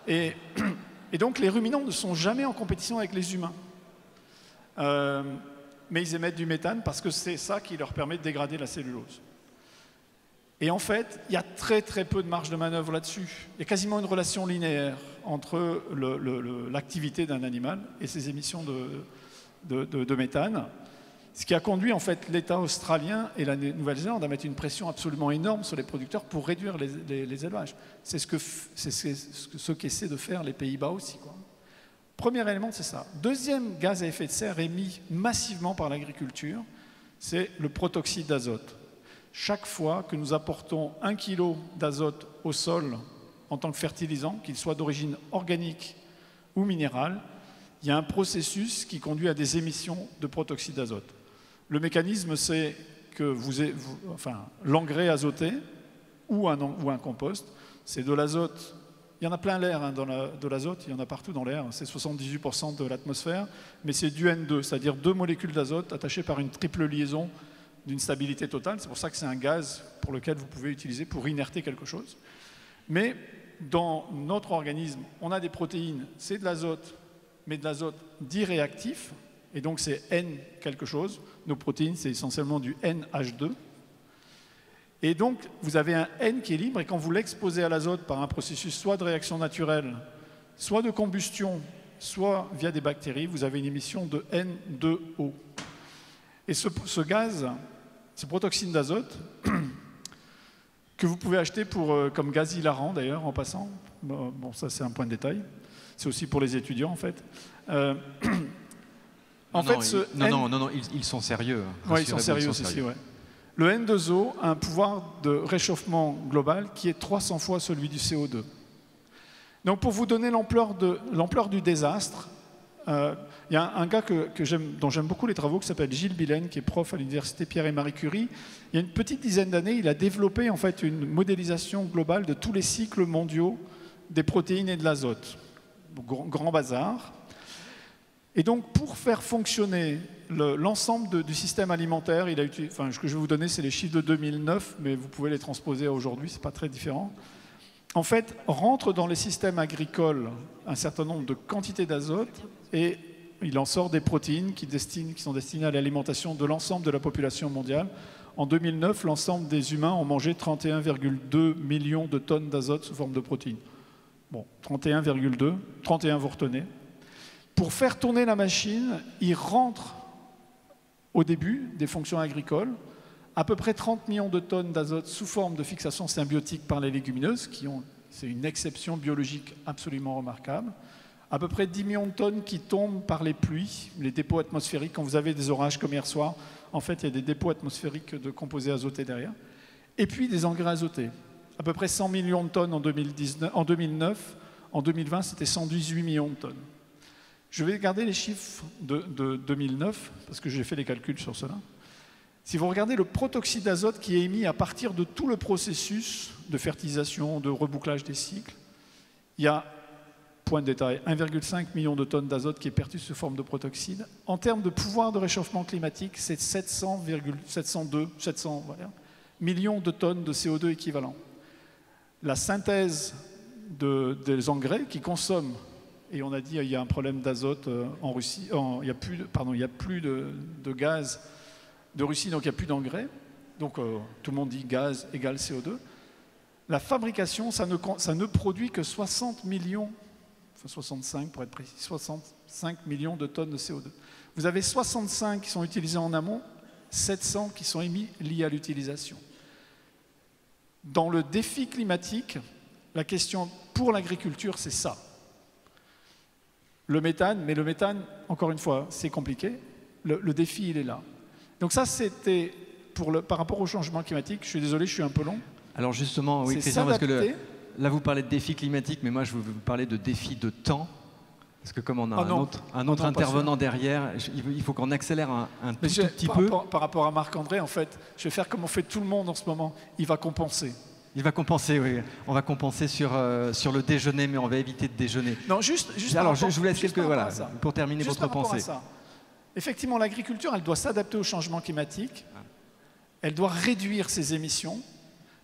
Et donc, les ruminants ne sont jamais en compétition avec les humains. Mais ils émettent du méthane parce que c'est ça qui leur permet de dégrader la cellulose. Et en fait, il y a très très peu de marge de manœuvre là-dessus. Il y a quasiment une relation linéaire entre l'activité d'un animal et ses émissions de méthane, ce qui a conduit en fait l'État australien et la Nouvelle-Zélande à mettre une pression absolument énorme sur les producteurs pour réduire les élevages. C'est ce qu'essaient de faire les Pays-Bas aussi, quoi. Premier élément, c'est ça. Deuxième gaz à effet de serre émis massivement par l'agriculture, c'est le protoxyde d'azote. chaque fois que nous apportons 1 kg d'azote au sol en tant que fertilisant, qu'il soit d'origine organique ou minérale, il y a un processus qui conduit à des émissions de protoxyde d'azote. Le mécanisme, c'est que l'engrais azoté ou un compost, c'est de l'azote. Il y en a plein l'air, hein, de l'azote, il y en a partout dans l'air, c'est 78% de l'atmosphère, mais c'est du N2, c'est-à-dire 2 molécules d'azote attachées par une triple liaison d'une stabilité totale. C'est pour ça que c'est un gaz pour lequel vous pouvez utiliser pour inerter quelque chose. Mais dans notre organisme, on a des protéines, c'est de l'azote, mais de l'azote dit réactif, et donc c'est N quelque chose. Nos protéines, c'est essentiellement du NH2. Et donc, vous avez un N qui est libre, et quand vous l'exposez à l'azote par un processus soit de réaction naturelle, soit de combustion, soit via des bactéries, vous avez une émission de N2O. Et ce gaz, ce protoxyde d'azote, que vous pouvez acheter comme gaz hilarant d'ailleurs, en passant, bon ça c'est un point de détail, c'est aussi pour les étudiants en fait. Non, ils sont sérieux. Oui, ils sont sérieux aussi, ouais. Le N2O a un pouvoir de réchauffement global qui est 300 fois celui du CO2. Donc pour vous donner l'ampleur du désastre, il y a un gars dont j'aime beaucoup les travaux qui s'appelle Gilles Billen, qui est prof à l'université Pierre et Marie Curie. Il y a une petite dizaine d'années, il a développé en fait une modélisation globale de tous les cycles mondiaux des protéines et de l'azote. Grand bazar. Et donc, pour faire fonctionner l'ensemble du système alimentaire, ce que je vais vous donner, c'est les chiffres de 2009, mais vous pouvez les transposer à aujourd'hui, c'est pas très différent. En fait, rentre dans les systèmes agricoles un certain nombre de quantités d'azote et il en sort des protéines qui sont destinées à l'alimentation de l'ensemble de la population mondiale. En 2009, l'ensemble des humains ont mangé 31,2 millions de tonnes d'azote sous forme de protéines. Bon, 31,2, 31 vous retenez. Pour faire tourner la machine, il rentre au début des fonctions agricoles à peu près 30 millions de tonnes d'azote sous forme de fixation symbiotique par les légumineuses, c'est une exception biologique absolument remarquable. À peu près 10 millions de tonnes qui tombent par les pluies, les dépôts atmosphériques. Quand vous avez des orages comme hier soir, en fait, il y a des dépôts atmosphériques de composés azotés derrière. Et puis des engrais azotés. À peu près 100 millions de tonnes en 2009. En 2020, c'était 118 millions de tonnes. Je vais garder les chiffres de 2009, parce que j'ai fait les calculs sur cela. Si vous regardez le protoxyde d'azote qui est émis à partir de tout le processus de fertilisation, de rebouclage des cycles, il y a, point de détail, 1,5 million de tonnes d'azote qui est perçu sous forme de protoxyde. En termes de pouvoir de réchauffement climatique, c'est 700 millions de tonnes de CO2 équivalent. La synthèse des engrais qui consomment, et on a dit qu'il y a un problème d'azote en Russie, il n'y a plus de gaz de Russie, donc il n'y a plus d'engrais. Donc tout le monde dit gaz égale CO2. La fabrication, ça ne produit que 60 millions, enfin 65 pour être précis, 65 millions de tonnes de CO2. Vous avez 65 qui sont utilisés en amont, 700 qui sont émis liés à l'utilisation. Dans le défi climatique, la question pour l'agriculture, c'est ça. Le méthane, mais le méthane, encore une fois, c'est compliqué. Le défi, il est là. Donc ça, c'était par rapport au changement climatique. Je suis désolé, je suis un peu long. Alors justement, oui, Christian, parce que là, vous parlez de défi climatique, mais moi, je veux vous parler de défi de temps. Parce que comme on a un autre intervenant derrière, il faut qu'on accélère un tout petit peu. Par rapport à Marc-André, en fait, je vais faire comme on fait tout le monde en ce moment. Il va compenser. Il va compenser, oui. On va compenser sur le déjeuner, mais on va éviter de déjeuner. Non, juste alors, je vous laisse pour terminer juste votre pensée. Effectivement, l'agriculture, elle doit s'adapter au changement climatique. Elle doit réduire ses émissions.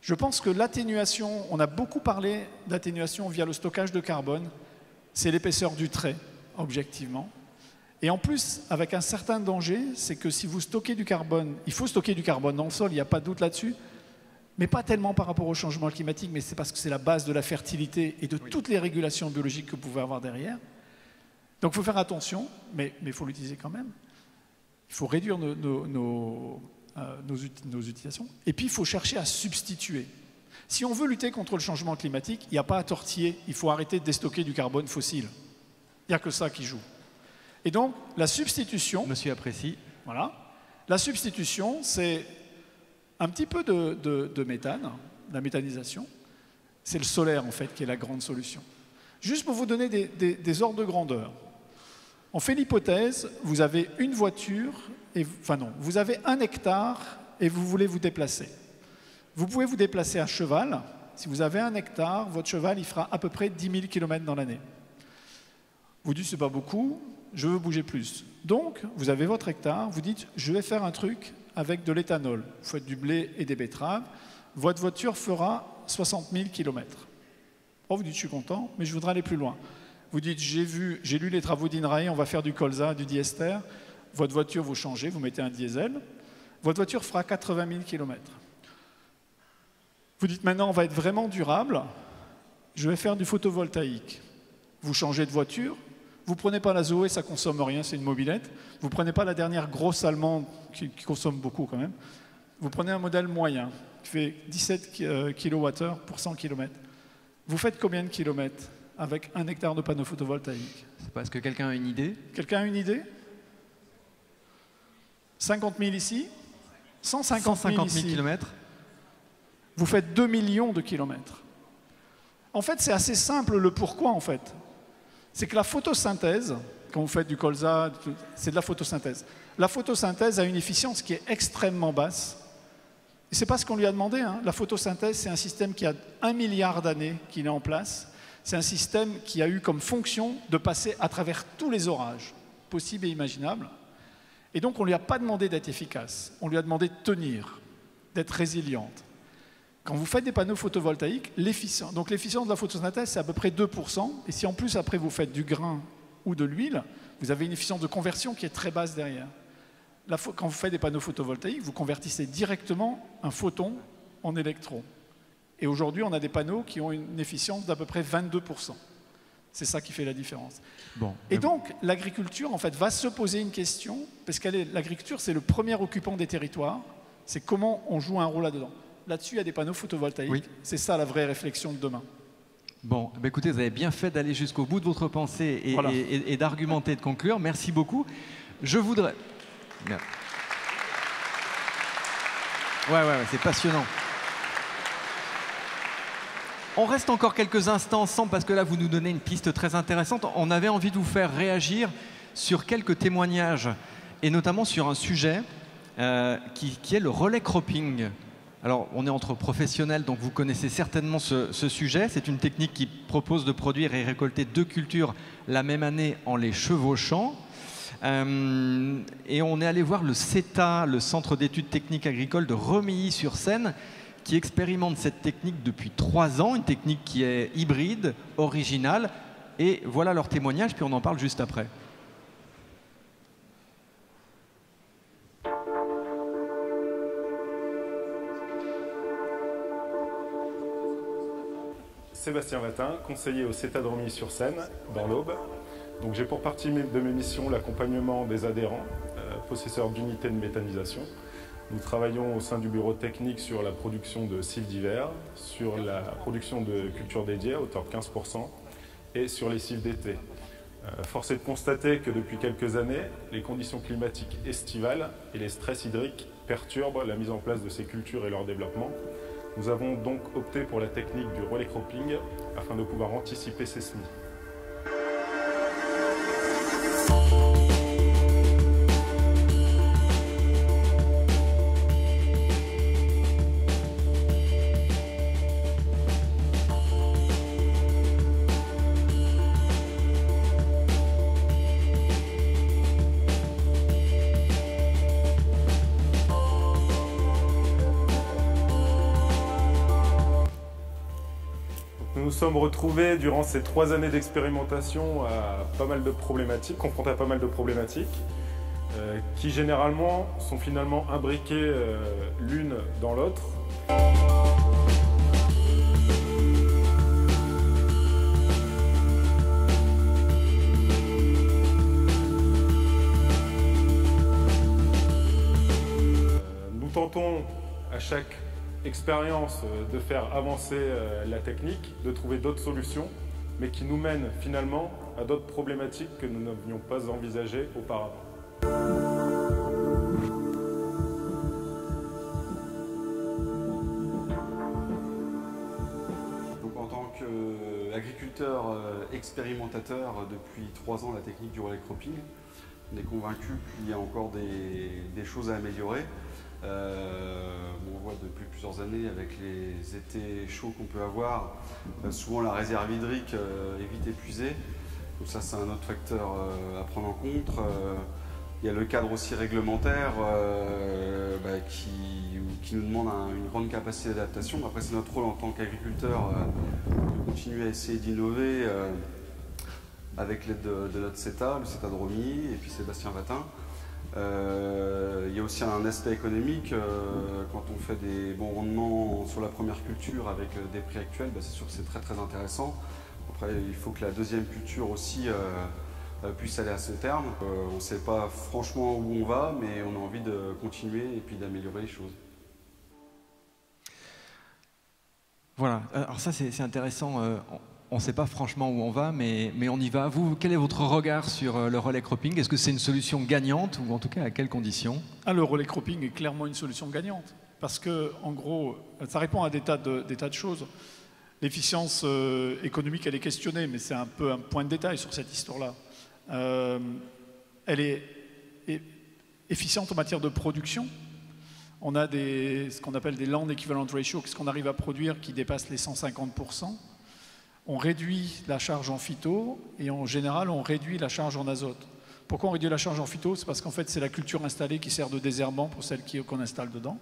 Je pense que l'atténuation, on a beaucoup parlé d'atténuation via le stockage de carbone. C'est l'épaisseur du trait, objectivement. Et en plus, avec un certain danger, c'est que si vous stockez du carbone, il faut stocker du carbone dans le sol, il n'y a pas de doute là-dessus, mais pas tellement par rapport au changement climatique, mais c'est parce que c'est la base de la fertilité et de toutes les régulations biologiques que vous pouvez avoir derrière. Donc il faut faire attention, mais il faut l'utiliser quand même. Il faut réduire nos utilisations. Et puis il faut chercher à substituer. Si on veut lutter contre le changement climatique, il n'y a pas à tortiller, il faut arrêter de déstocker du carbone fossile. Il n'y a que ça qui joue. Et donc la substitution... Monsieur apprécie. Voilà. La substitution, c'est un petit peu de méthane, la méthanisation. C'est le solaire, en fait, qui est la grande solution. Juste pour vous donner des ordres de grandeur. On fait l'hypothèse, vous avez une voiture, enfin non, vous avez 1 hectare et vous voulez vous déplacer. Vous pouvez vous déplacer à cheval. Si vous avez 1 hectare, votre cheval, il fera à peu près 10 000 km dans l'année. Vous dites, c'est pas beaucoup, je veux bouger plus. Donc, vous avez votre hectare, vous dites, je vais faire un truc avec de l'éthanol. Vous faites du blé et des betteraves. Votre voiture fera 60 000 km. Oh, vous dites, je suis content, mais je voudrais aller plus loin. Vous dites, j'ai lu les travaux d'INRAE, on va faire du colza, du diester. Votre voiture, vous changez, vous mettez un diesel. Votre voiture fera 80 000 km. Vous dites, maintenant, on va être vraiment durable. Je vais faire du photovoltaïque. Vous changez de voiture. Vous ne prenez pas la Zoé, ça ne consomme rien, c'est une mobilette. Vous ne prenez pas la dernière grosse allemande qui consomme beaucoup quand même. Vous prenez un modèle moyen qui fait 17 kWh pour 100 km. Vous faites combien de kilomètres avec 1 hectare de panneaux photovoltaïques? C'est parce que quelqu'un a une idée? Quelqu'un a une idée? 50 000 ici? 150 000 ici. kilomètres. Vous faites 2 millions de kilomètres. En fait, c'est assez simple le pourquoi, en fait. C'est que la photosynthèse, quand vous faites du colza, c'est de la photosynthèse. La photosynthèse a une efficience qui est extrêmement basse. Et ce n'est pas ce qu'on lui a demandé. Hein. La photosynthèse, c'est un système qui a 1 milliard d'années qu'il est en place. C'est un système qui a eu comme fonction de passer à travers tous les orages possibles et imaginables. Et donc, on ne lui a pas demandé d'être efficace. On lui a demandé de tenir, d'être résiliente. Quand vous faites des panneaux photovoltaïques, l'efficience de la photosynthèse, c'est à peu près 2%. Et si en plus, après, vous faites du grain ou de l'huile, vous avez une efficience de conversion qui est très basse derrière. Quand vous faites des panneaux photovoltaïques, vous convertissez directement un photon en électron. Et aujourd'hui, on a des panneaux qui ont une efficience d'à peu près 22%. C'est ça qui fait la différence. Bon, et donc, l'agriculture, en fait, va se poser une question, parce que l'agriculture, c'est le premier occupant des territoires, c'est comment on joue un rôle là-dedans. Là-dessus, il y a des panneaux photovoltaïques. Oui. C'est ça la vraie réflexion de demain. Bon, bah écoutez, vous avez bien fait d'aller jusqu'au bout de votre pensée et, voilà. et d'argumenter et de conclure. Merci beaucoup. Je voudrais... Ouais, c'est passionnant. On reste encore quelques instants ensemble parce que là, vous nous donnez une piste très intéressante. On avait envie de vous faire réagir sur quelques témoignages et notamment sur un sujet qui est le relais cropping. Alors, on est entre professionnels, donc vous connaissez certainement ce sujet. C'est une technique qui propose de produire et récolter 2 cultures la même année en les chevauchant. Et on est allé voir le CETA, le Centre d'études techniques agricoles de Remilly-sur-Seine, qui expérimente cette technique depuis 3 ans, une technique qui est hybride, originale. Et voilà leur témoignage, puis on en parle juste après. Sébastien Vatin, conseiller au CETA de Remilly-sur-Seine, dans l'Aube. Donc j'ai pour partie de mes missions l'accompagnement des adhérents, possesseurs d'unités de méthanisation. Nous travaillons au sein du bureau technique sur la production de cils d'hiver, sur la production de cultures dédiées à hauteur de 15% et sur les cils d'été. Force est de constater que depuis quelques années, les conditions climatiques estivales et les stress hydriques perturbent la mise en place de ces cultures et leur développement. Nous avons donc opté pour la technique du relais cropping afin de pouvoir anticiper ces semis. Nous nous sommes retrouvés durant ces 3 années d'expérimentation à pas mal de problématiques, confrontés à pas mal de problématiques, qui généralement sont finalement imbriquées l'une dans l'autre. Nous tentons à chaque expérience de faire avancer la technique, de trouver d'autres solutions, mais qui nous mènent finalement à d'autres problématiques que nous n'avions pas envisagées auparavant. qu'agriculteur expérimentateur depuis 3 ans la technique du relais cropping, on est convaincu qu'il y a encore des choses à améliorer. On voit depuis plusieurs années avec les étés chauds qu'on peut avoir, souvent la réserve hydrique est vite épuisée. Donc ça c'est un autre facteur à prendre en compte. Il y a le cadre aussi réglementaire qui nous demande une grande capacité d'adaptation. Après c'est notre rôle en tant qu'agriculteur de continuer à essayer d'innover avec l'aide de notre CETA, le CETA de Romilly et puis Sébastien Vatin. Il y a aussi un aspect économique, quand on fait des bons rendements sur la première culture avec des prix actuels, c'est sûr que c'est très très intéressant. Après il faut que la deuxième culture aussi puisse aller à son terme. On ne sait pas franchement où on va, mais on a envie de continuer et puis d'améliorer les choses. Voilà, alors ça c'est intéressant. On ne sait pas franchement où on va, mais on y va. Vous, quel est votre regard sur le relais cropping? Est-ce que c'est une solution gagnante ou en tout cas à quelles conditions? Le relais cropping est clairement une solution gagnante parce que, en gros, ça répond à des tas de choses. L'efficience économique, elle est questionnée, mais c'est un peu un point de détail sur cette histoire-là. Elle est efficiente en matière de production. On a ce qu'on appelle des land equivalent ratio, ce qu'on arrive à produire qui dépasse les 150%. On réduit la charge en phyto et en général, on réduit la charge en azote. Pourquoi on réduit la charge en phyto? C'est parce qu'en fait, c'est la culture installée qui sert de désherbant pour celle qu'on installe dedans.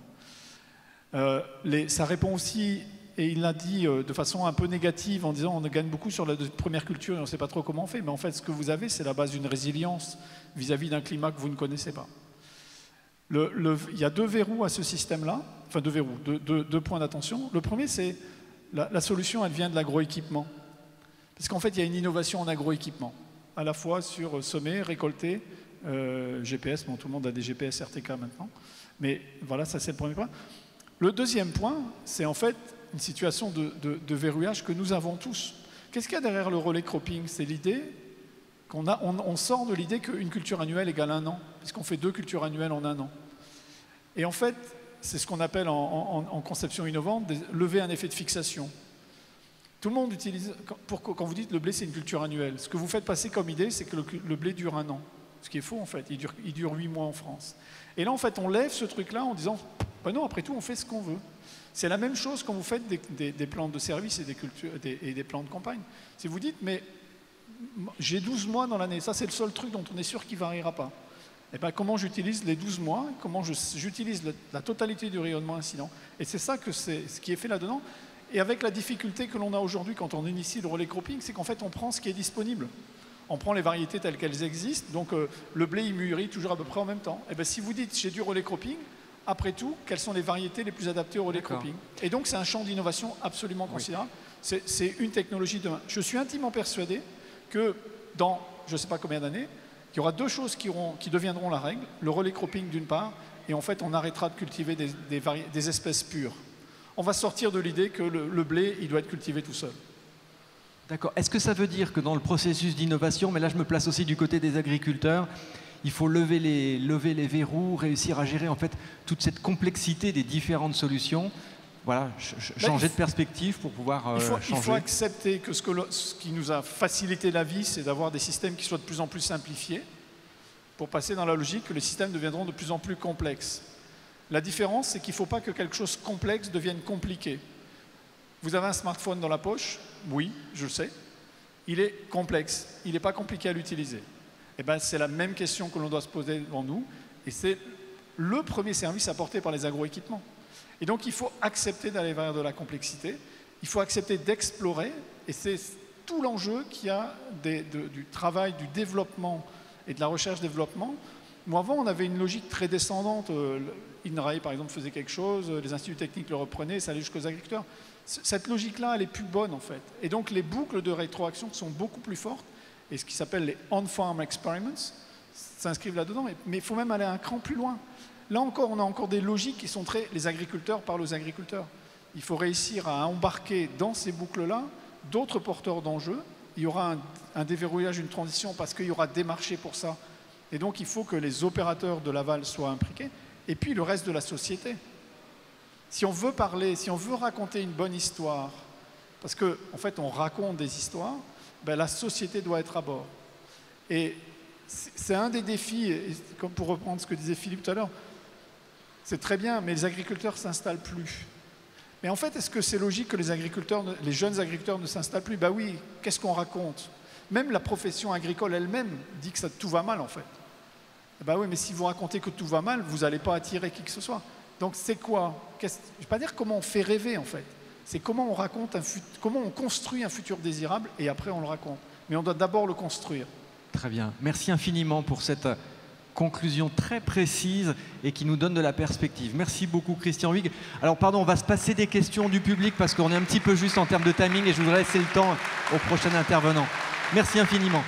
Ça répond aussi, et il l'a dit de façon un peu négative en disant on gagne beaucoup sur la première culture et on ne sait pas trop comment on fait. Mais en fait, ce que vous avez, c'est la base d'une résilience vis-à-vis d'un climat que vous ne connaissez pas. Il y a 2 verrous à ce système-là, enfin 2 verrous, deux points d'attention. Le premier, c'est la solution, elle vient de l'agroéquipement. Parce qu'en fait, il y a une innovation en agroéquipement, à la fois sur semer, récolter, GPS, tout le monde a des GPS RTK maintenant, mais voilà, ça c'est le premier point. Le deuxième point, c'est en fait une situation de verrouillage que nous avons tous. Qu'est-ce qu'il y a derrière le relais cropping? C'est l'idée on sort de l'idée qu'une culture annuelle égale 1 an, puisqu'on fait 2 cultures annuelles en 1 an. Et en fait, c'est ce qu'on appelle en conception innovante lever un effet de fixation. Tout le monde utilise, quand vous dites le blé c'est une culture annuelle, ce que vous faites passer comme idée c'est que le blé dure 1 an. Ce qui est faux en fait, il dure 8 mois en France. Et là en fait on lève ce truc-là en disant non, après tout on fait ce qu'on veut. C'est la même chose quand vous faites des plans de service et des plans de campagne. Si vous dites mais j'ai 12 mois dans l'année, ça c'est le seul truc dont on est sûr qu'il ne variera pas. Et bien, comment j'utilise les 12 mois, comment j'utilise la totalité du rayonnement incident. Et c'est ça ce qui est fait là-dedans. Et avec la difficulté que l'on a aujourd'hui quand on initie le relais cropping, c'est qu'en fait on prend ce qui est disponible. On prend les variétés telles qu'elles existent, donc le blé il mûrit toujours à peu près en même temps. Et bien si vous dites j'ai du relais cropping, après tout, quelles sont les variétés les plus adaptées au relais cropping? Et donc c'est un champ d'innovation absolument considérable. C'est une technologie de demain. Je suis intimement persuadé que dans je ne sais pas combien d'années, il y aura 2 choses qui deviendront la règle, le relais cropping d'une part, et en fait on arrêtera de cultiver des espèces pures. On va sortir de l'idée que le blé, il doit être cultivé tout seul. D'accord. Est-ce que ça veut dire que dans le processus d'innovation, mais là je me place aussi du côté des agriculteurs, il faut lever les verrous, réussir à gérer en fait toute cette complexité des différentes solutions? Voilà, changer de perspective pour pouvoir changer. Il faut accepter que ce qui nous a facilité la vie, c'est d'avoir des systèmes qui soient de plus en plus simplifiés pour passer dans la logique que les systèmes deviendront de plus en plus complexes. La différence, c'est qu'il ne faut pas que quelque chose de complexe devienne compliqué. Vous avez un smartphone dans la poche? Oui, je le sais. Il est complexe, il n'est pas compliqué à l'utiliser. Eh ben, c'est la même question que l'on doit se poser devant nous, et c'est le premier service apporté par les agroéquipements. Et donc, il faut accepter d'aller vers de la complexité, il faut accepter d'explorer, et c'est tout l'enjeu qu'il y a du travail, du développement et de la recherche-développement. Moi, avant, on avait une logique très descendante. INRAE, par exemple, faisait quelque chose, les instituts techniques le reprenaient, ça allait jusqu'aux agriculteurs. Cette logique-là, elle est plus bonne, en fait. Et donc, les boucles de rétroaction sont beaucoup plus fortes, et ce qui s'appelle les on-farm experiments s'inscrivent là-dedans. Mais il faut même aller un cran plus loin. Là encore, on a encore des logiques qui sont très... Les agriculteurs parlent aux agriculteurs. Il faut réussir à embarquer dans ces boucles-là d'autres porteurs d'enjeux. Il y aura un déverrouillage, une transition, parce qu'il y aura des marchés pour ça. Et donc, il faut que les opérateurs de l'aval soient impliqués. Et puis, le reste de la société. Si on veut parler, si on veut raconter une bonne histoire, Parce qu'en fait, on raconte des histoires, ben, la société doit être à bord. Et c'est un des défis, et comme pour reprendre ce que disait Philippe tout à l'heure, c'est très bien, mais les agriculteurs ne s'installent plus. Mais en fait, est-ce que c'est logique que les jeunes agriculteurs ne s'installent plus? Ben oui, qu'est-ce qu'on raconte? Même la profession agricole elle-même dit que tout va mal en fait. Ben oui, mais si vous racontez que tout va mal, vous n'allez pas attirer qui que ce soit. Donc c'est quoi? Je ne vais pas dire comment on fait rêver en fait. C'est comment on raconte comment on construit un futur désirable et après on le raconte. Mais on doit d'abord le construire. Très bien. Merci infiniment pour cette conclusion très précise et qui nous donne de la perspective. Merci beaucoup Christian Huyghe. Alors pardon, on va se passer des questions du public parce qu'on est un petit peu juste en termes de timing et je voudrais laisser le temps au prochain intervenant. Merci infiniment.